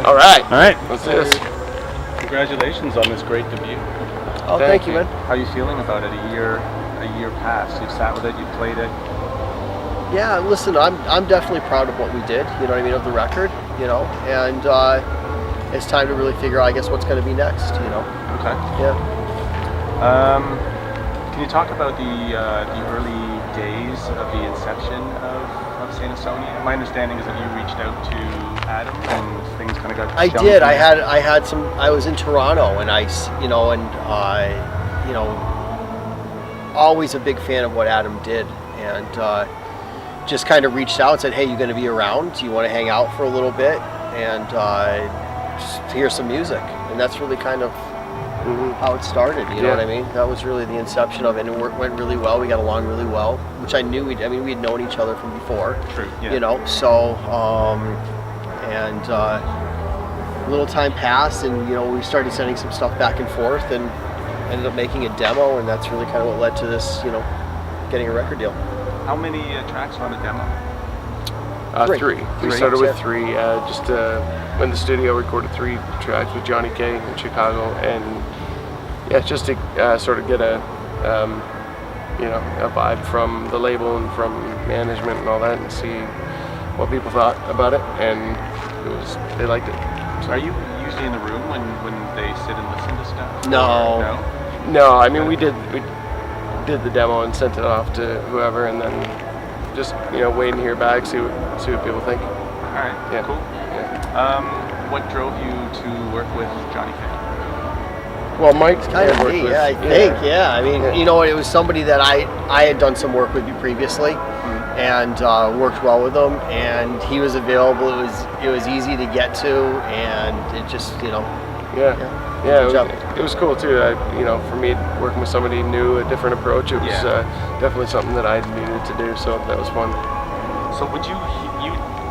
All right. All right. Let's do this. Congratulations on this great debut. Oh, thank you, man. How are you feeling about it? A year past. You've sat with it. You've played it. Yeah, listen, I'm definitely proud of what we did. You know what I mean, of the record. You know, and it's time to really figure out, I guess, what's going to be next. You know. Okay. Yeah. Can you talk about the early days of the inception of Saint Asonia? My understanding is that you reached out to Adam and things kind of got. I did. I had some. I was in Toronto, and always a big fan of what Adam did, and just kind of reached out and said, "Hey, you going to be around? Do you want to hang out for a little bit and just hear some music?" And that's really kind of how it started. You know what I mean? That was really the inception of it, and it went really well. We got along really well, which I knew. We had known each other from before. True. Yeah. You know, so a little time passed, and we started sending some stuff back and forth, and ended up making a demo, and that's really kind of what led to this, getting a record deal. How many tracks are on the demo? Three. We started with three. Just in the studio, recorded 3 tracks with Johnny K in Chicago, and just to sort of get a vibe from the label and from management and all that, and see what people thought about it, and they liked it. So are you usually in the room when they sit and listen to stuff? No. I mean, we did the demo and sent it off to whoever, and then just wait and hear back, see what people think. All right. Yeah. Cool. Yeah. What drove you to work with Johnny K? Well, Mike's kind of me. Yeah, I think. Yeah. I mean, it was somebody that I had done some work with previously, and worked well with him, and he was available. It was easy to get to, and it just it was cool too. For me, working with somebody new, a different approach, it was definitely something that I needed to do. So that was fun. So would you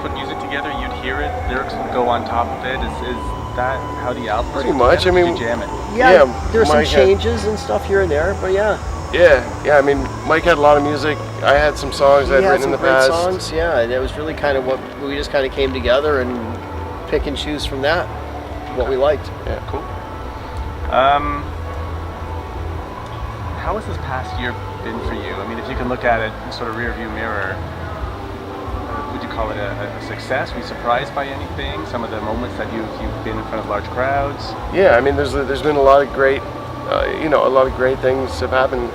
put music together? You'd hear it, lyrics would go on top of it. Is that how the album? Pretty much. I mean, you jam it. Yeah, there's some changes and stuff here and there, but yeah. Yeah. I mean, Mike had a lot of music. I had some songs I'd written in the past. Songs, and it was really kind of what we just kind of came together and pick and choose from that what we liked. Yeah, cool. How has this past year been for you? I mean, if you can look at it in sort of rear view mirror, would you call it a success? Were you surprised by anything? Some of the moments that you've been in front of large crowds? Yeah, I mean, there's been a lot of great, a lot of great things have happened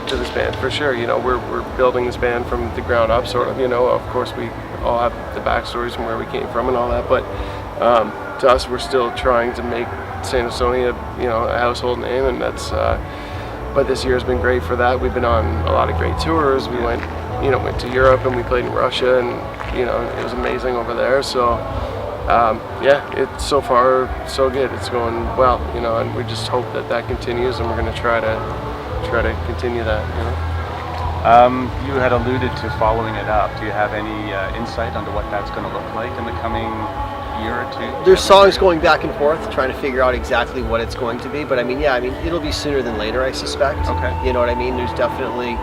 to this band for sure. We're building this band from the ground up, sort of. Of course, we all have the backstories from where we came from and all that, but to us, we're still trying to make Saint Asonia, a household name, and that's. But this year has been great for that. We've been on a lot of great tours. We went to Europe, and we played in Russia, and it was amazing over there. So it's so far so good. It's going well, and we just hope that continues, and we're going to try to continue that. You had alluded to following it up. Do you have any insight onto what that's going to look like in the coming year or two? There's songs going back and forth, trying to figure out exactly what it's going to be. But I mean, it'll be sooner than later, I suspect. Okay. You know what I mean? There's definitely,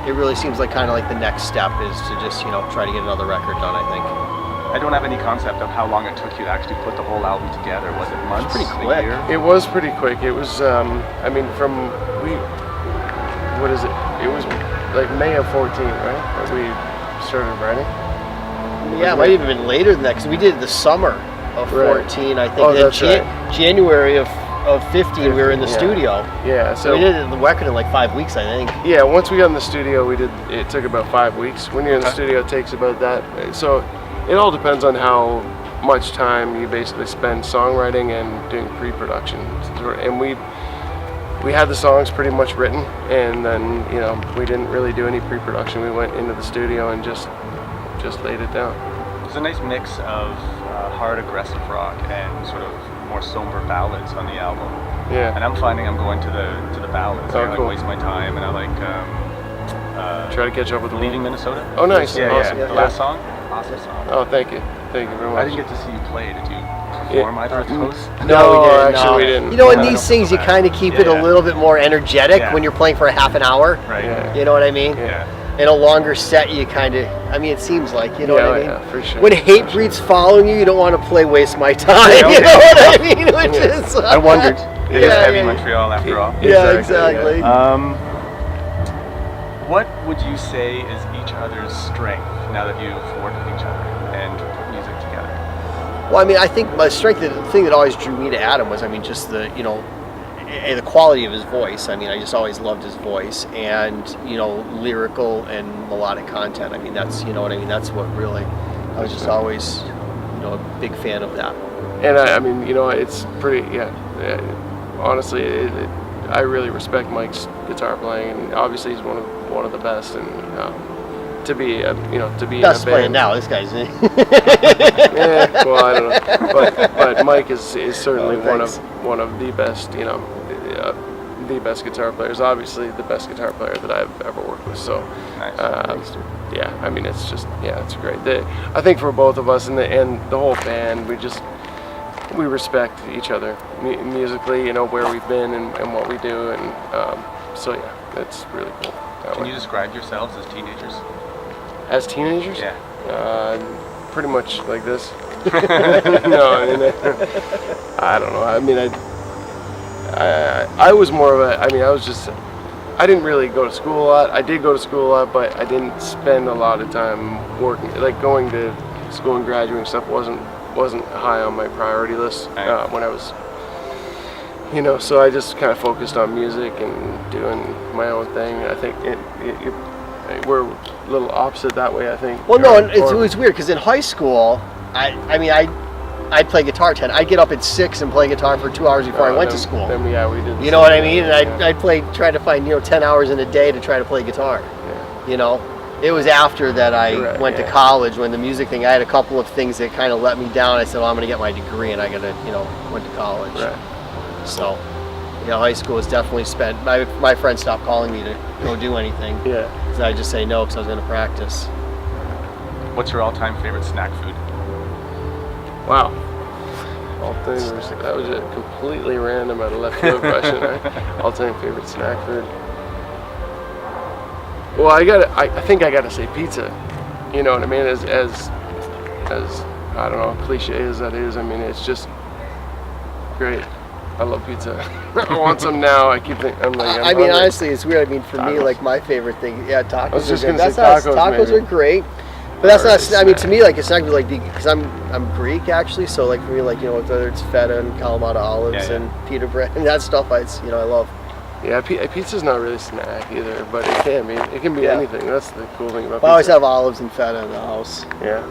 it really seems like kind of like the next step is to just, try to get another record done, I think. I don't have any concept of how long it took you to actually put the whole album together. Was it months? Pretty quick. A year? It was pretty quick. It was, what is it? It was like May of 14, right? That we started writing. Yeah, it might have even been later than that, because we did it the summer of 14, I think. Oh, that's right. January of 15, we were in the studio. Yeah, so we did the record in like 5 weeks, I think. Yeah, once we got in the studio, it took about 5 weeks. When you're in the studio, it takes about that. So it all depends on how much time you basically spend songwriting and doing pre-production. And we had the songs pretty much written, and then we didn't really do any pre-production. We went into the studio and just laid it down. There's a nice mix of hard aggressive rock and sort of more somber ballads on the album. Yeah. And I'm finding I'm going to the ballads. Oh, I cool. waste my time, and I like try to catch up with Leaving Minnesota. Oh, nice. Yeah, awesome. The last song. Awesome song. Oh, thank you very much. I didn't get to see you play. Did you perform either of those? No, we didn't. Actually, we didn't. In these things, you kind of keep it a little bit more energetic when you're playing for a half an hour. Right. Yeah. You know what I mean? Yeah. in a longer set, you kind of, I mean, it seems like, you know what I mean? Yeah, for sure. When hate breeds following you don't want to play waste my time, Yeah, you okay. know what I mean? Which is, I wondered. It is heavy yeah. Montreal after all. Yeah, exactly. What would you say is each other's strength now that you've worked with each other and put music together? Well, I mean, I think my strength, the thing that always drew me to Adam was, I mean, just the, you know, the quality of his voice. I mean, I just always loved his voice, and, you know, lyrical and melodic content. I mean, that's, you know what I mean? That's what really, I was just always, you know, a big fan of that. And I mean, you know, it's pretty, honestly, I really respect Mike's guitar playing, and obviously he's one of the best, and to be best in a band playing now. This guy's. Well, I don't know, but Mike is certainly one of the best, you know, the best guitar players. Obviously, the best guitar player that I've ever worked with. So, Nice. yeah, I mean, it's just, it's great. I think for both of us and the whole band, we respect each other musically, you know, where we've been and what we do, and so yeah, it's really cool. Can you describe yourselves as teenagers? As teenagers? Yeah. Pretty much like this. No, I mean, I don't know. I mean, I was more of a, I mean, I didn't really go to school a lot. I did go to school a lot, but I didn't spend a lot of time working. Like, going to school and graduating stuff wasn't high on my priority list when I was, you know, so I just kind of focused on music and doing my own thing. I think we're a little opposite that way, I think. Well, no, and it was weird because in high school, I'd play guitar 10. I'd get up at 6 and play guitar for 2 hours before I went to school. Then, yeah, we did. You know what I mean? And I'd try to find, you know, 10 hours in a day to try to play guitar. Yeah. You know, it was after that I went to college, when the music thing, I had a couple of things that kind of let me down. I said, well, I'm going to get my degree, and I got to, you know, went to college. Right. So, you know, high school was definitely spent. My friends stopped calling me to go do anything. Yeah. So I just say no because I was going to practice. What's your all-time favorite snack food? Wow. That was a completely random out of left field question. All-time favorite snack food. Well, I think I gotta say pizza. You know what I mean? As I don't know, cliche as that is, I mean, it's just great. I love pizza. I want some now. I keep thinking, I mean, honestly, it's weird. I mean, for me, like, my favorite thing, tacos. I was just are good. gonna say tacos. Tacos are great. But that's not. I mean, to me, like, it's not like, because I'm Greek actually. So, like, for me, like, you know, whether it's feta and Kalamata olives and pita bread and that stuff, I love. Yeah, pizza's not really a snack either, but it can be. It can be anything. That's the cool thing about pizza. I always have olives and feta in the house. Yeah.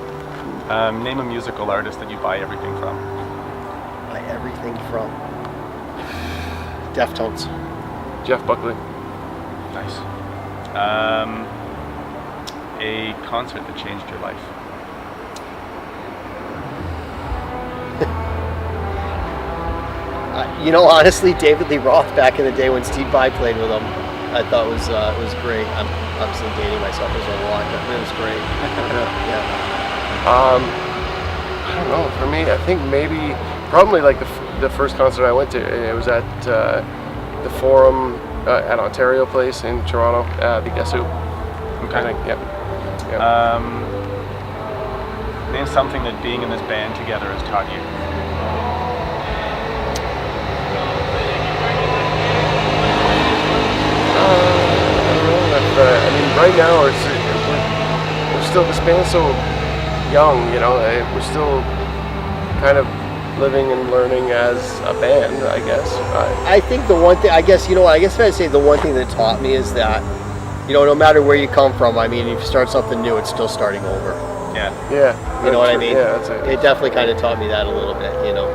Name a musical artist that you buy everything from. Buy everything from. Deftones. Jeff Buckley. Nice. A concert that changed your life. You know, honestly, David Lee Roth back in the day when Steve Vai played with him, I thought was great. I'm obviously dating myself as a lot, but it was great. Yeah. I don't know. For me, I think probably like the first concert I went to. It was at the Forum at Ontario Place in Toronto. The Guess Who. Okay. I think. Yep. Name something that being in this band together has taught you. I don't know. I mean, right now we're still, this band's so young, you know. We're still kind of living and learning as a band, I guess. I think the one thing, I guess, you know what, I guess I'd say the one thing that taught me is that, you know, no matter where you come from, I mean, if you start something new, it's still starting over. Yeah. Yeah. You know what I mean? Yeah, that's it. It definitely kind of taught me that a little bit, you know.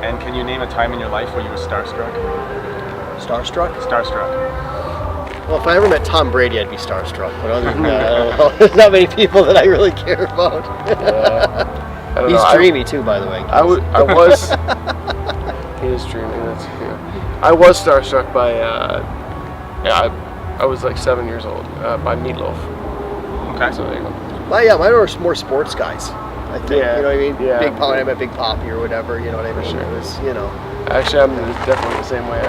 And can you name a time in your life where you were starstruck? Starstruck? Starstruck. Well, if I ever met Tom Brady, I'd be starstruck. But other than that, I don't know. There's not many people that I really care about. I don't He's know. dreamy too, by the way. I was. He is dreamy. I was starstruck by. I was like 7 years old by Meatloaf. Okay. So there you go. Well, yeah, mine were more sports guys. I think. Yeah. You know what I mean? Yeah. Big Pop. I met Big Poppy or whatever. You know what I mean? For sure. It was, you know. Actually, I'm definitely the same way.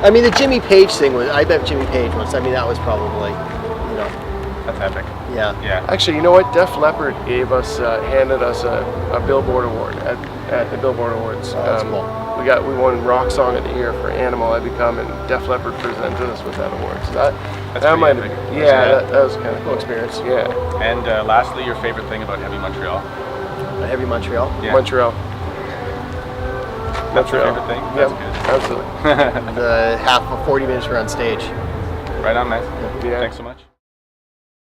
I mean, the Jimmy Page thing was. I met Jimmy Page once. I mean, that was probably. That's epic. Yeah. Yeah. Actually, you know what? Def Leppard handed us a Billboard award at the Billboard Awards. Oh, that's cool. We won Rock Song of the Year for Animal I Become, and Def Leppard presented us with that award. So that might have, epic. that was kind of cool experience. Yeah. And lastly, your favorite thing about Heavy Montreal? Heavy Montreal. Yeah. Montreal. That's your Montreal. favorite thing? Yep, That's good. absolutely. The half of 40 minutes we're on stage. Right on, man. Yeah. Thanks so much.